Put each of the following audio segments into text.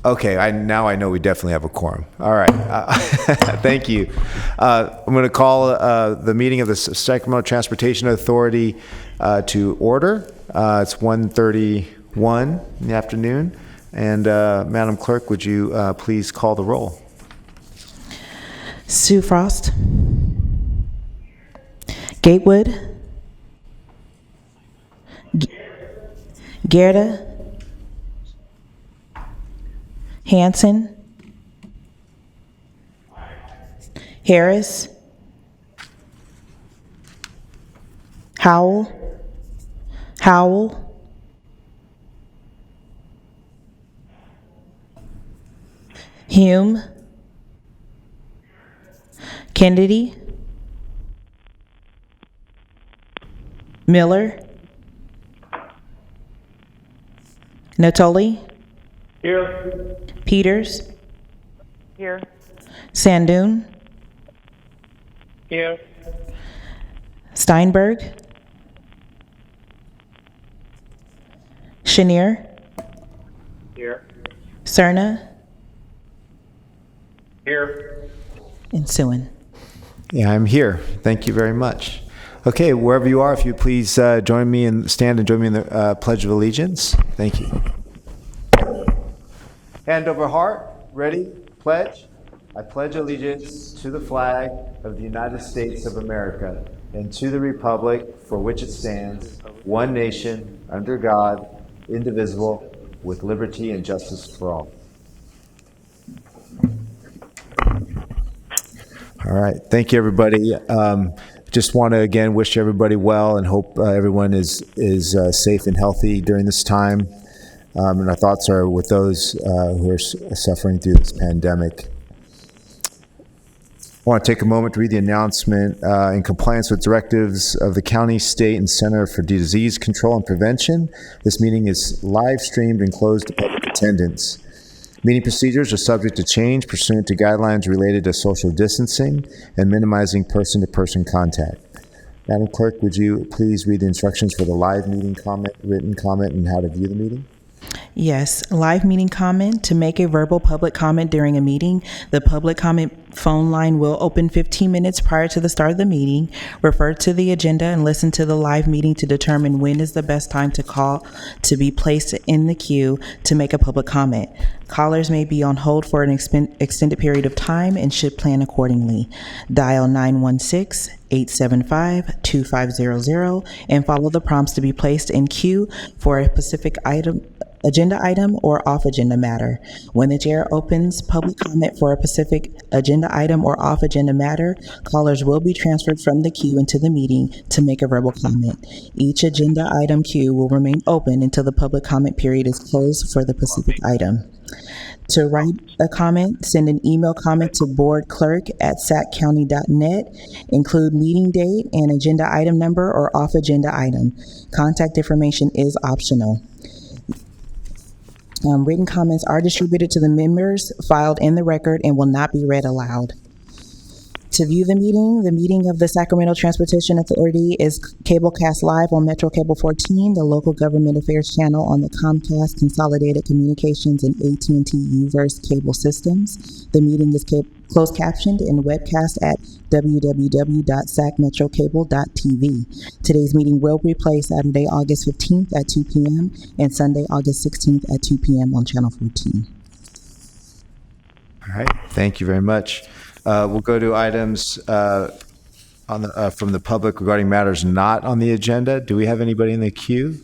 Okay, now I know we definitely have a quorum. All right, thank you. I'm going to call the meeting of the Sacramento Transportation Authority to order. It's 1:31 in the afternoon, and Madam Clerk, would you please call the roll? Sue Frost, Gatewood, Gerda, Hanson, Harris, Howell, Hume, Kennedy, Miller, Natoli, Here. Peters, Here. Sandoon, Here. Steinberg, Chenier, Here. Cerna, Here. and Suen. Yeah, I'm here. Thank you very much. Okay, wherever you are, if you please join me and stand and join me in the Pledge of Allegiance. Thank you. Hand over heart. Ready? Pledge. I pledge allegiance to the flag of the United States of America and to the republic for which it stands, one nation, under God, indivisible, with liberty and justice for all. All right. Thank you, everybody. Just want to again wish everybody well and hope everyone is safe and healthy during this time. And our thoughts are with those who are suffering through this pandemic. I want to take a moment to read the announcement. In compliance with directives of the County, State, and Center for Disease Control and Prevention, this meeting is live streamed and closed to public attendance. Meeting procedures are subject to change pursuant to guidelines related to social distancing and minimizing person-to-person contact. Madam Clerk, would you please read the instructions for the live meeting comment, written comment, and how to view the meeting? Yes, live meeting comment. To make a verbal public comment during a meeting, the public comment phone line will open 15 minutes prior to the start of the meeting. Refer to the agenda and listen to the live meeting to determine when is the best time to call to be placed in the queue to make a public comment. Callers may be on hold for an extended period of time and should plan accordingly. Dial 916-875-2500 and follow the prompts to be placed in queue for a specific agenda item or off-agenda matter. When the chair opens public comment for a specific agenda item or off-agenda matter, callers will be transferred from the queue into the meeting to make a verbal comment. Each agenda item queue will remain open until the public comment period is closed for the specific item. To write a comment, send an email comment to boardclerk@saccounty.net. Include meeting date and agenda item number or off-agenda item. Contact information is optional. Written comments are distributed to the members, filed in the record, and will not be read aloud. To view the meeting of the Sacramento Transportation Authority is cablecast live on Metro Cable 14, the local government affairs channel on the Comcast Consolidated Communications and AT&T U-verse cable systems. The meeting is closed captioned and webcast at www.sacmetrocable.tv. Today's meeting will replay Saturday, August 15th at 2 p.m. and Sunday, August 16th at 2 p.m. on Channel 14. All right. Thank you very much. We'll go to items from the public regarding matters not on the agenda. Do we have anybody in the queue?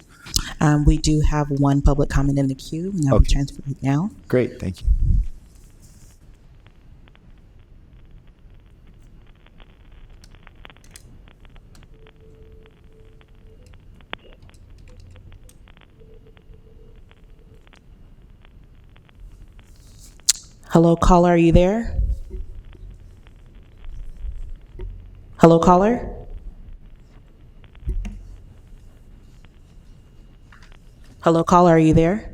We do have one public comment in the queue, and I'll be transferring it now. Great. Thank you. Hello, caller, are you there? Hello, caller? Hello, caller, are you there?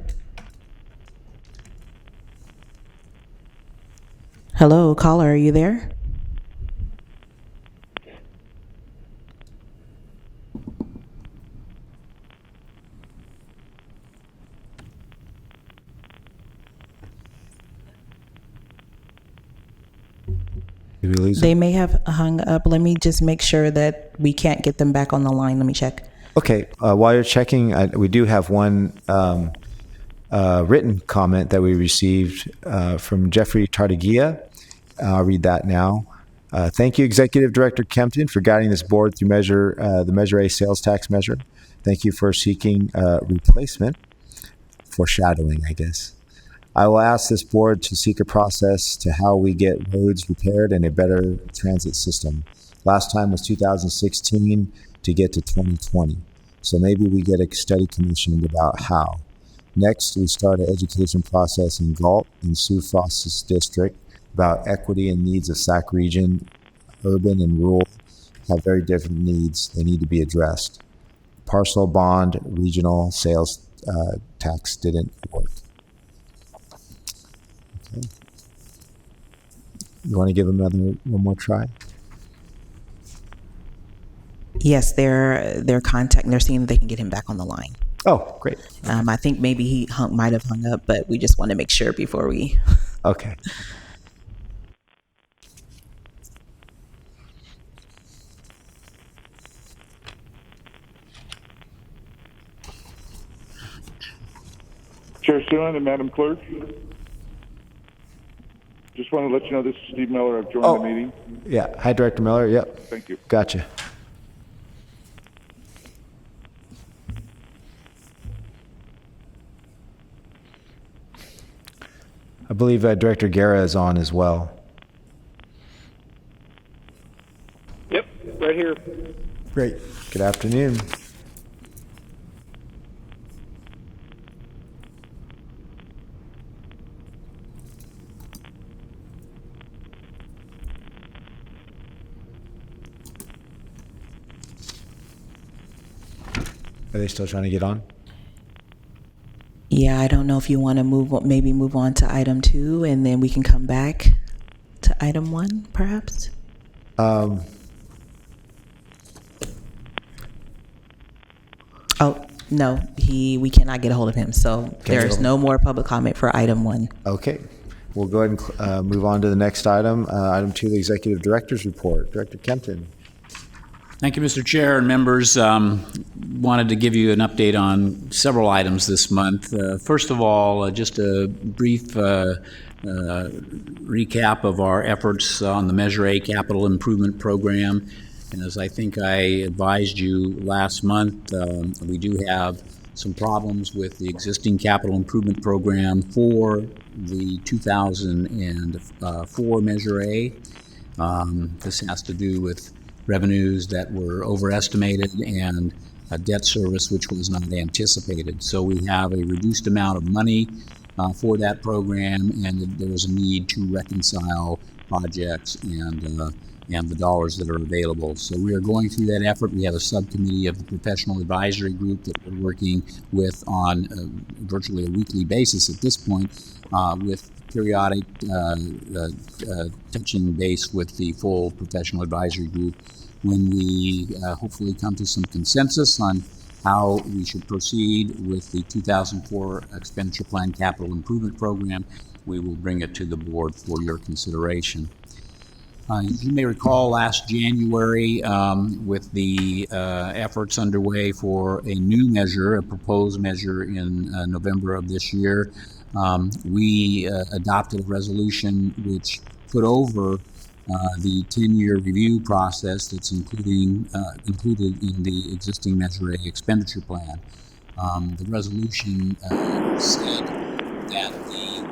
Hello, caller, are you there? Did we lose They them? may have hung up. Let me just make sure that we can't get them back on the line. Let me check. Okay, while you're checking, we do have one written comment that we received from Jeffrey Tartagia. I'll read that now. Thank you, Executive Director Kempton, for guiding this board through the Measure A sales tax measure. Thank you for seeking replacement, foreshadowing, I guess. I will ask this board to seek a process to how we get roads repaired and a better transit system. Last time was 2016 to get to 2020. So maybe we get a study commissioned about how. Next, we start an education process in Galt and Sioux Frost's district about equity and needs of Sac region. Urban and rural have very different needs. They need to be addressed. Parcel bond, regional sales tax didn't work. Okay. You want to give them one more try? Yes, they're contacting. They're seeing if they can get him back on the line. Oh, great. I think maybe he might have hung up, but we just want to make sure before we. Okay. Chair Stone and Madam Clerk, just want to let you know this is Steve Miller. I've joined the meeting. Yeah. Hi, Director Miller. Yep. Thank you. Gotcha. I believe Director Guerra is on as well. Yep, right here. Great. Good afternoon. Are they still trying to get on? Yeah, I don't know if you want to move on to item 2, and then we can come back to item 1, perhaps. Oh no, we cannot get a hold of him. So there's no more public comment for item 1. Okay. We'll go ahead and move on to the next item. Item 2, the Executive Director's Report. Director Kempton. Thank you, Mr. Chair and members. Wanted to give you an update on several items this month. First of all, just a brief recap of our efforts on the Measure A Capital Improvement Program. And as I think I advised you last month, we do have some problems with the existing capital improvement program for the 2004 Measure A. This has to do with revenues that were overestimated and a debt service which was not anticipated. So we have a reduced amount of money for that program, and there is a need to reconcile projects and the dollars that are available. So we are going through that effort. We have a subcommittee of the professional advisory group that we're working with on virtually a weekly basis at this point, with periodic touching base with the full professional advisory group when we hopefully come to some consensus on how we should proceed with the 2004 Expenditure Plan Capital Improvement Program. We will bring it to the board for your consideration. As you may recall, last January, with the efforts underway for a new measure, a proposed measure in November of this year, we adopted a resolution which put over the 10-year review process that's included in the existing Measure A expenditure plan. The resolution said that the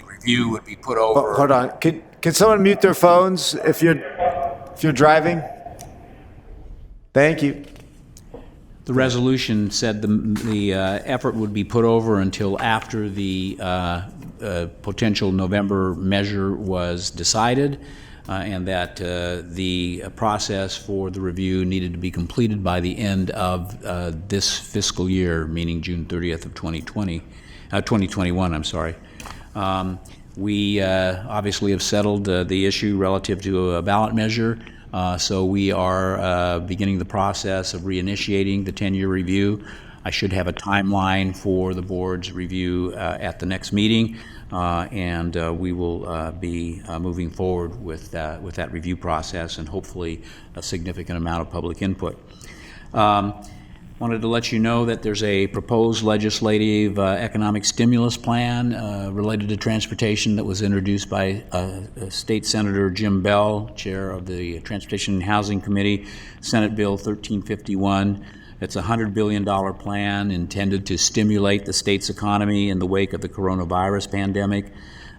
review would be put over. Oh, hold on. Can someone mute their phones if you're driving? Thank you. The resolution said the effort would be put over until after the potential November measure was decided, and that the process for the review needed to be completed by the end of this fiscal year, meaning June 30th of 2021, I'm sorry. We obviously have settled the issue relative to a ballot measure. So we are beginning the process of reinitiating the 10-year review. I should have a timeline for the board's review at the next meeting, and we will be moving forward with that review process and hopefully a significant amount of public input. Wanted to let you know that there's a proposed legislative economic stimulus plan related to transportation that was introduced by State Senator Jim Bell, chair of the Transportation and Housing Committee, Senate Bill 1351. It's a $100 billion plan intended to stimulate the state's economy in the wake of the coronavirus pandemic.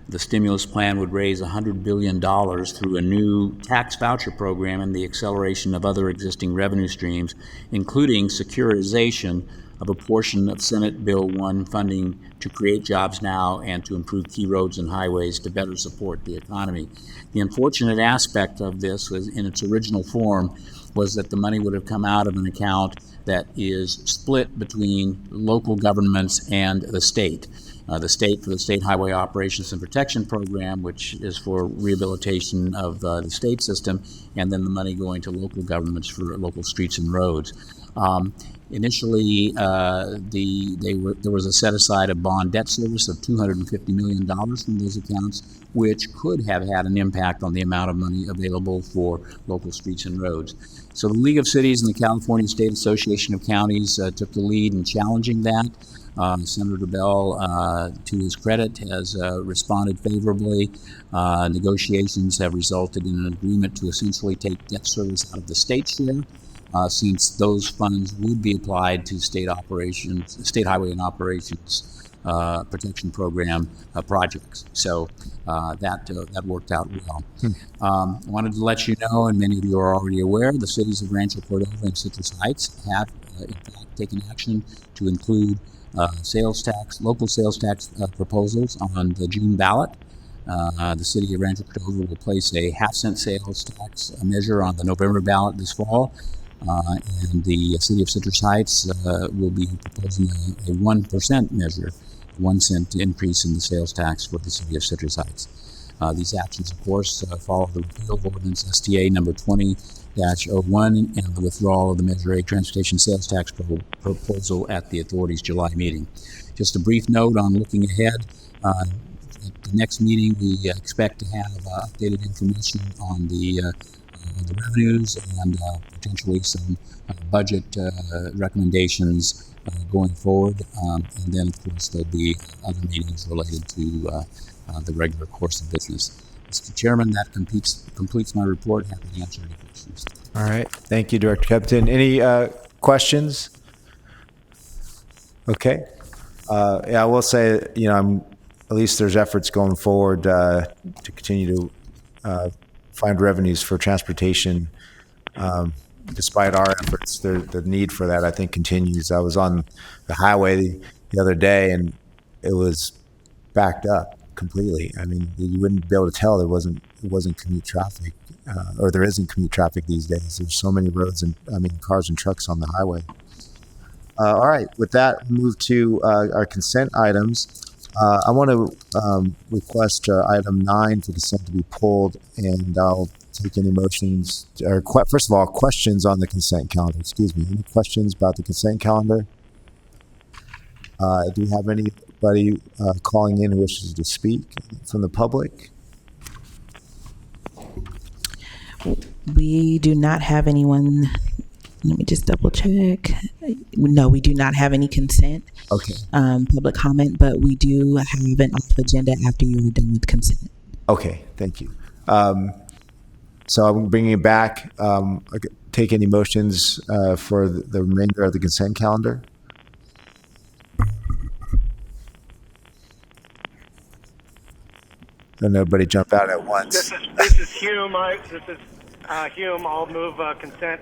The stimulus plan would raise $100 billion through a new tax voucher program and the acceleration of other existing revenue streams, including securitization of a portion of Senate Bill 1 funding to create jobs now and to improve key roads and highways to better support the economy. The unfortunate aspect of this was, in its original form, was that the money would have come out of an account that is split between local governments and the state. The state for the State Highway Operations and Protection Program, which is for rehabilitation of the state system, and then the money going to local governments for local streets and roads. Initially, there was a set aside of bond debt service of $250 million from those accounts, which could have had an impact on the amount of money available for local streets and roads. So the League of Cities and the California State Association of Counties took the lead in challenging that. Senator Bell, to his credit, has responded favorably. Negotiations have resulted in an agreement to essentially take debt service out of the state share, since those funds would be applied to state highway and operations protection program projects. So that worked out well. I wanted to let you know, and many of you are already aware, the cities of Rancho, Cordova, and Citrus Heights have, in fact, taken action to include local sales tax proposals on the June ballot. The city of Rancho Cordova will place a half-cent sales tax measure on the November ballot this fall, and the city of Citrus Heights will be proposing a 1% measure, 1 cent increase in the sales tax for the city of Citrus Heights. These actions, of course, follow the repeal of ordinance STA number 20-01 and the withdrawal of the Measure A transportation sales tax proposal at the authority's July meeting. Just a brief note on looking ahead. At the next meeting, we expect to have updated information on the revenues and potentially some budget recommendations going forward. And then, of course, there'll be other meetings related to the regular course of business. Mr. Chairman, that completes my report. Happy to answer any questions. All right. Thank you, Director Kempton. Any questions? Okay. Yeah, I will say, at least there's efforts going forward to continue to find revenues for transportation. Despite our efforts, the need for that, I think, continues. I was on the highway the other day, and it was backed up completely. I mean, you wouldn't be able to tell it wasn't commute traffic, or there isn't commute traffic these days. There's so many roads and cars and trucks on the highway. All right, with that, we'll move to our consent items. I want to request item 9 for consent to be pulled, and I'll take any motions, or first of all, questions on the consent calendar. Excuse me. Any questions about the consent calendar? Do we have anybody calling in who wishes to speak from the public? We do not have anyone. Let me just double check. No, we do not have any consent. Okay. Public comment, but we do have an off agenda after you are done with consent. Okay, thank you. So I'm bringing it back. Take any motions for the remainder of the consent calendar. Don't everybody jump out at once. This is Hume. Hume. I'll move consent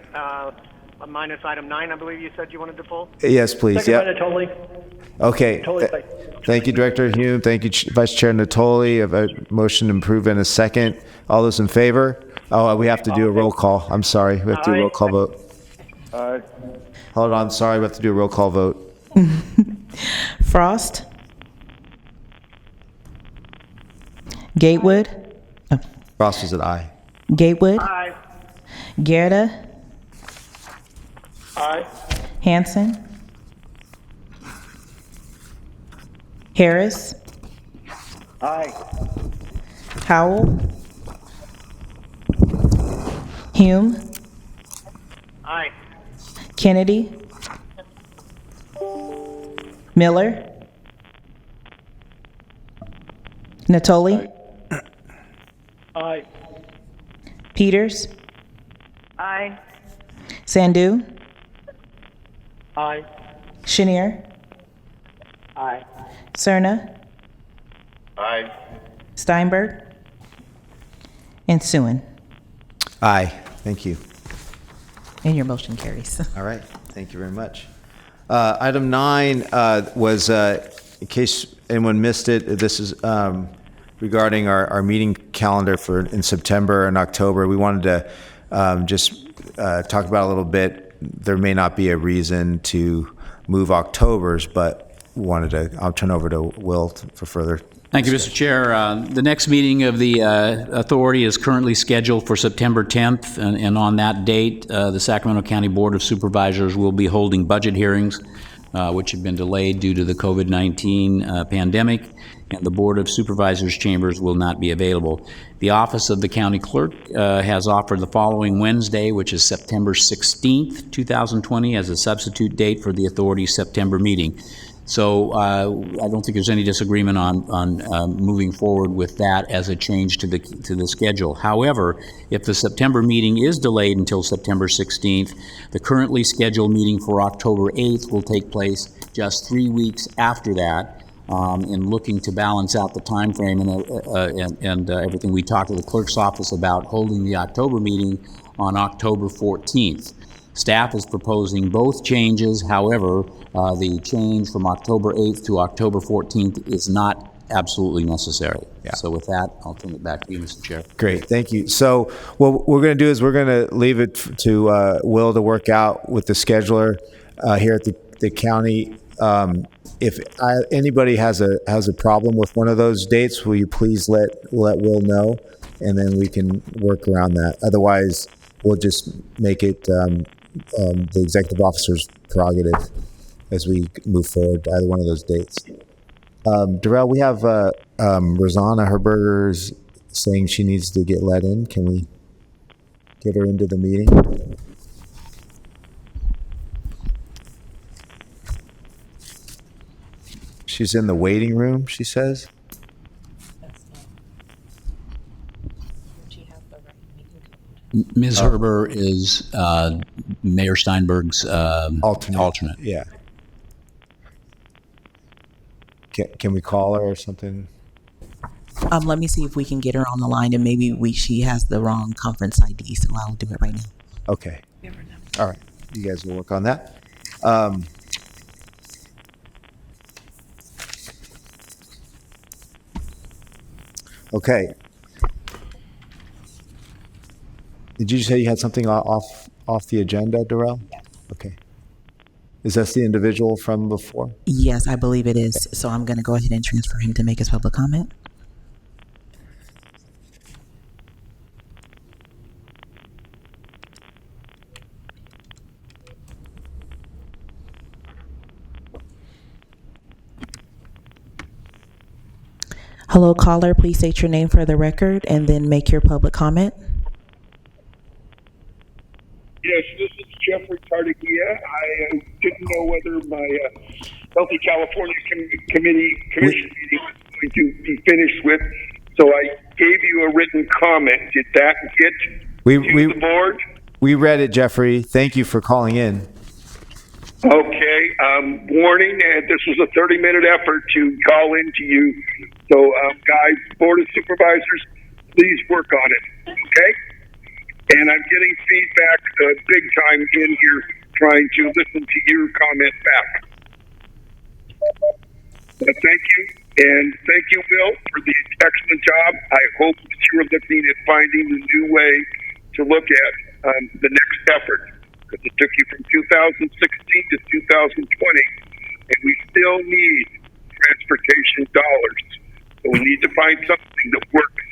minus item 9. I believe you said you wanted to pull. Yes, please. Second Yeah. by Natoli. Okay. Thank you, Director Hume. Thank you, Vice Chair Natoli. A motion to approve in a second. All those in favor? Oh, we have to do a roll call. I'm sorry. We have to do a roll call vote. Aye. Hold on. Sorry. We have to do a roll call vote. Frost. Gatewood. Oh. Ross is an aye. Gatewood. Aye. Gerda. Aye. Hanson. Harris, Aye. Howell, Hume, Aye. Kennedy, Miller, Natoli, Aye. Peters, Aye. Sandu, Aye. Chenier, Aye. Cerna, Aye. Steinberg, and Suen. Aye. Thank you. And your motion carries. All right. Thank you very much. Item 9 was, in case anyone missed it, this is regarding our meeting calendar for in September and October. We wanted to just talk about a little bit. There may not be a reason to move October's, but I'll turn over to Will for further. Thank you, Mr. Chair. The next meeting of the authority is currently scheduled for September 10th, and on that date, the Sacramento County Board of Supervisors will be holding budget hearings, which have been delayed due to the COVID-19 pandemic, and the Board of Supervisors chambers will not be available. The Office of the County Clerk has offered the following Wednesday, which is September 16th, 2020, as a substitute date for the authority's September meeting. So I don't think there's any disagreement on moving forward with that as a change to the schedule. However, if the September meeting is delayed until September 16th, the currently scheduled meeting for October 8th will take place just 3 weeks after that. In looking to balance out the time frame and everything we talked to the clerk's office about holding the October meeting on October 14th. Staff is proposing both changes. However, the change from October 8th to October 14th is not absolutely necessary. Yeah. So with that, I'll turn it back to you, Mr. Chair. Great, thank you. So what we're going to do is we're going to leave it to Will to work out with the scheduler here at the county. If anybody has a problem with one of those dates, will you please let Will know, and then we can work around that. Otherwise, we'll just make it the executive officer's prerogative as we move forward, either one of those dates. Darrell, we have Rosanna Herberger's saying she needs to get let in. Can we get her into the meeting? She's in the waiting room, she says. Ms. Herber is Mayor Steinberg's alternate. Yeah. Can we call her or something? Let me see if we can get her on the line, and maybe she has the wrong conference ID, so I'll do it right now. Okay. All right. You guys will work on that. Okay. Did you say you had something off the agenda, Darrell? Yes. Okay. Is that the individual from before? Yes, I believe it is. So I'm going to go ahead and transfer him to make his public comment. Hello, caller. Please state your name for the record and then make your public comment. Yes, this is Jeffrey Tardagia. I didn't know whether my Healthy California commission meeting was going to be finished with, so I gave you a written comment. Did that get to the board? We read it, Jeffrey. Thank you for calling in. Okay. Warning, this was a 30-minute effort to call in to you. So, guys, Board of Supervisors, please work on it, okay? And I'm getting feedback big time in here trying to listen to your comment back. Thank you. And thank you, Will, for the excellent job. I hope that you are looking at finding a new way to look at the next effort. Because it took you from 2016 to 2020, and we still need transportation dollars. So we need to find something that works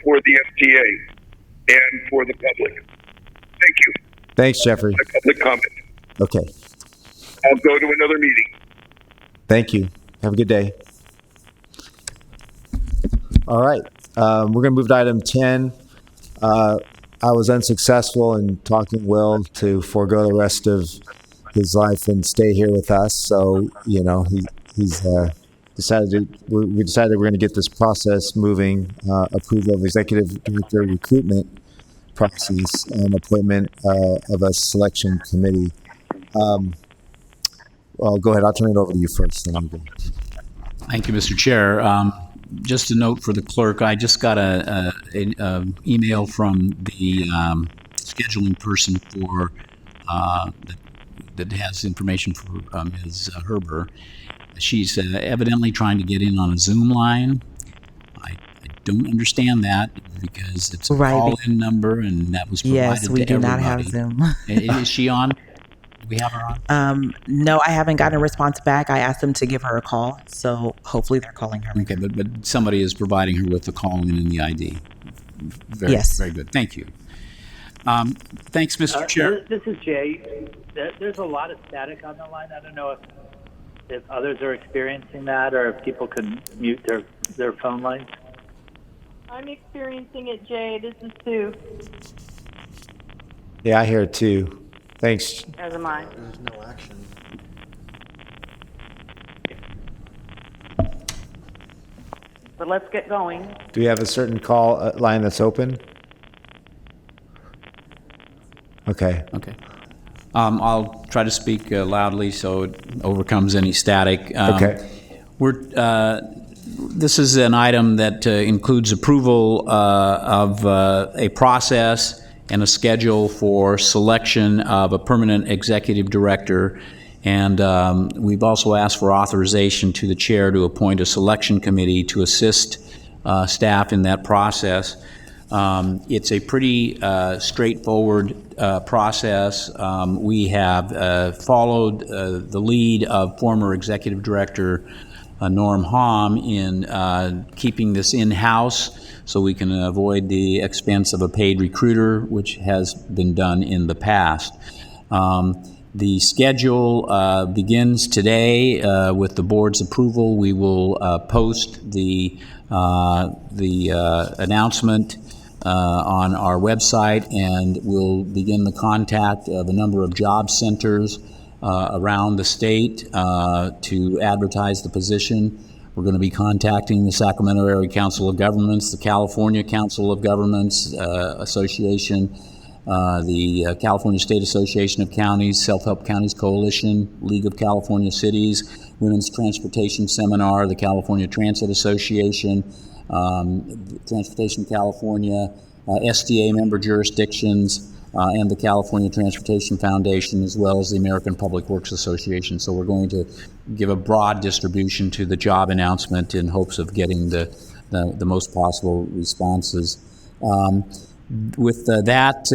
for the STA and for the public. Thank you. Thanks, Jeffrey. My public comment. Okay. I'll go to another meeting. Thank you. Have a good day. All right. We're going to move to item 10. I was unsuccessful in talking Will to forego the rest of his life and stay here with us. So, he's decided we decided we're going to get this process moving, approval of executive director recruitment process and appointment of a selection committee. Well, go ahead. I'll turn it over to you first. Then I'm good. Thank you, Mr. Chair. Just a note for the clerk, I just got an email from the scheduling person for that has information for Ms. Herber. She's evidently trying to get in on a Zoom line. I don't understand that because it's a call-in number, and that was provided Yes, we to do everybody. not have Zoom. Is she on? Do we have her on? No, I haven't gotten a response back. I asked them to give her a call, so hopefully they're calling her. Okay, but somebody is providing her with the call-in and the ID. Yes. Very good. Thank you. Thanks, Mr. Chair. This is Jay. There's a lot of static on the line. I don't know if others are experiencing that or if people can mute their phone lines. I'm experiencing it, Jay. This is Sue. Yeah, I hear it too. Thanks. As am I. There's no action. But let's get going. Do we have a certain call line that's open? Okay. Okay. I'll try to speak loudly so it overcomes any static. Okay. This is an item that includes approval of a process and a schedule for selection of a permanent executive director. And we've also asked for authorization to the chair to appoint a selection committee to assist staff in that process. It's a pretty straightforward process. We have followed the lead of former executive director Norm Hom in keeping this in-house so we can avoid the expense of a paid recruiter, which has been done in the past. The schedule begins today with the board's approval. We will post the announcement on our website, and we'll begin the contact of a number of job centers around the state to advertise the position. We're going to be contacting the Sacramento Area Council of Governments, the California Council of Governments Association, the California State Association of Counties, Self-Help Counties Coalition, League of California Cities, Women's Transportation Seminar, the California Transit Association, Transportation California, STA member jurisdictions, and the California Transportation Foundation, as well as the American Public Works Association. So we're going to give a broad distribution to the job announcement in hopes of getting the most possible responses. With that,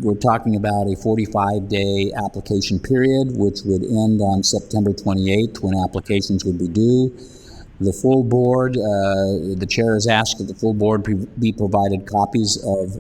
we're talking about a 45-day application period, which would end on September 28th when applications would be due. The full board, the chair has asked that the full board be provided copies of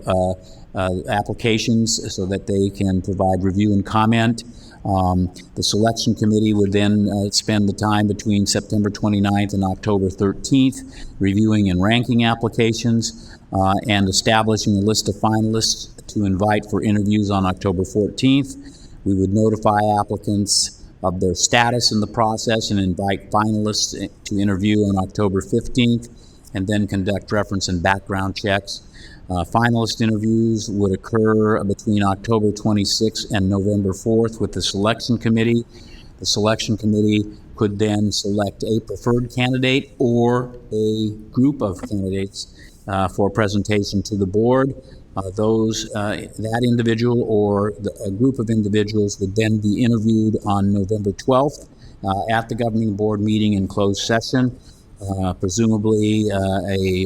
applications so that they can provide review and comment. The selection committee would then spend the time between September 29th and October 13th reviewing and ranking applications and establishing a list of finalists to invite for interviews on October 14th. We would notify applicants of their status in the process and invite finalists to interview on October 15th, and then conduct reference and background checks. Finalist interviews would occur between October 26th and November 4th with the selection committee. The selection committee could then select a preferred candidate or a group of candidates for presentation to the board. That individual or a group of individuals would then be interviewed on November 12th at the governing board meeting in closed session. Presumably, a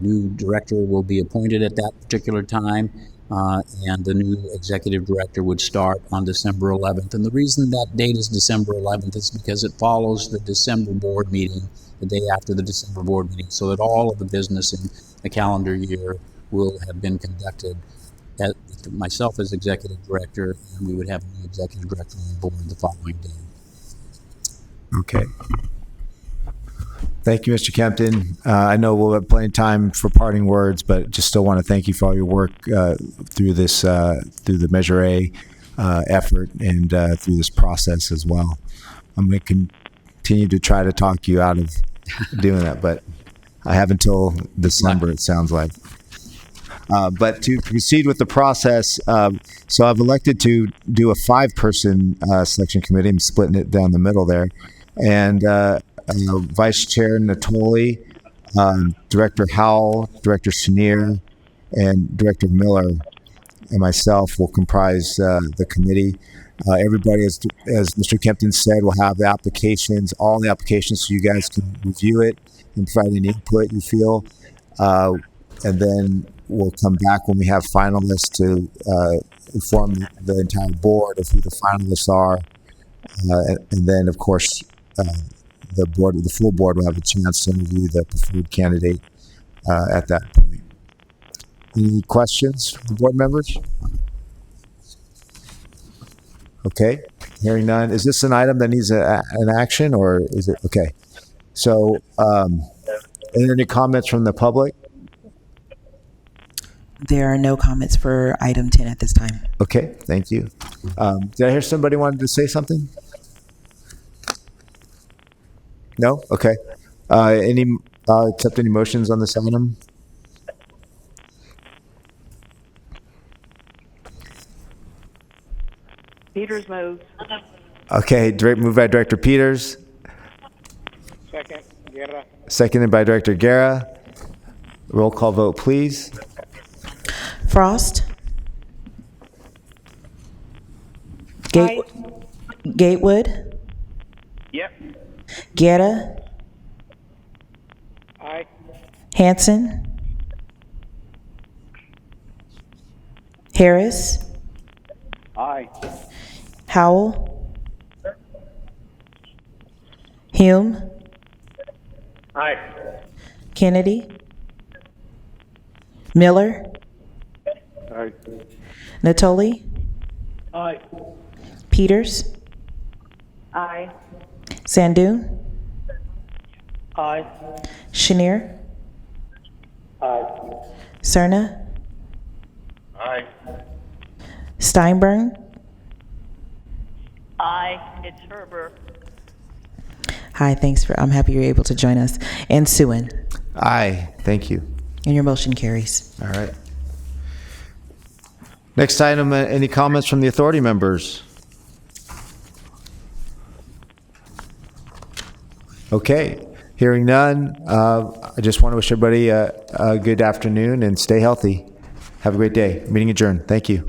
new director will be appointed at that particular time, and the new executive director would start on December 11th. And the reason that date is December 11th is because it follows the December board meeting, the day after the December board meeting, so that all of the business in the calendar year will have been conducted with myself as executive director, and we would have a new executive director on board the following day. Okay. Thank you, Mr. Kempton. I know we'll have plenty of time for parting words, but just still want to thank you for all your work through this, through the Measure A effort and through this process as well. I'm going to continue to try to talk you out of doing that, but I have until December, it sounds like. But to proceed with the process, so I've elected to do a 5-person selection committee. I'm splitting it down the middle there. And Vice Chair Natoli, Director Howell, Director Chenier, and Director Miller and myself will comprise the committee. Everybody, as Mr. Kempton said, will have the applications, all the applications, so you guys can review it and provide any input you feel. And then we'll come back when we have finalists to inform the entire board of who the finalists are. And then, of course, the full board will have a chance to interview the preferred candidate at that point. Any questions from the board members? Okay, hearing none. Is this an item that needs an action, or is it okay? So, any comments from the public? There are no comments for item 10 at this time. Okay, thank you. Did I hear somebody wanted to say something? No? Okay. Accept any motions on this item? Peters moves. Okay, moved by Director Peters. Second, Guerra. Seconded by Director Guerra. Roll call vote, please. Frost. Aye. Gatewood. Yep. Guerra. Aye. Hanson. Harris. Aye. Howell. Hume. Aye. Kennedy. Miller. Aye. Natoli. Aye. Peters. Aye. Sandoon. Aye. Chenier. Aye. Cerna. Aye. Steinberg. Aye. It's Herbert. Hi, I'm happy you're able to join us. And Suen. Aye, thank you. And your motion carries. All right. Next item, any comments from the authority members? Okay, hearing none, I just want to wish everybody a good afternoon and stay healthy. Have a great day. Meeting adjourned. Thank you.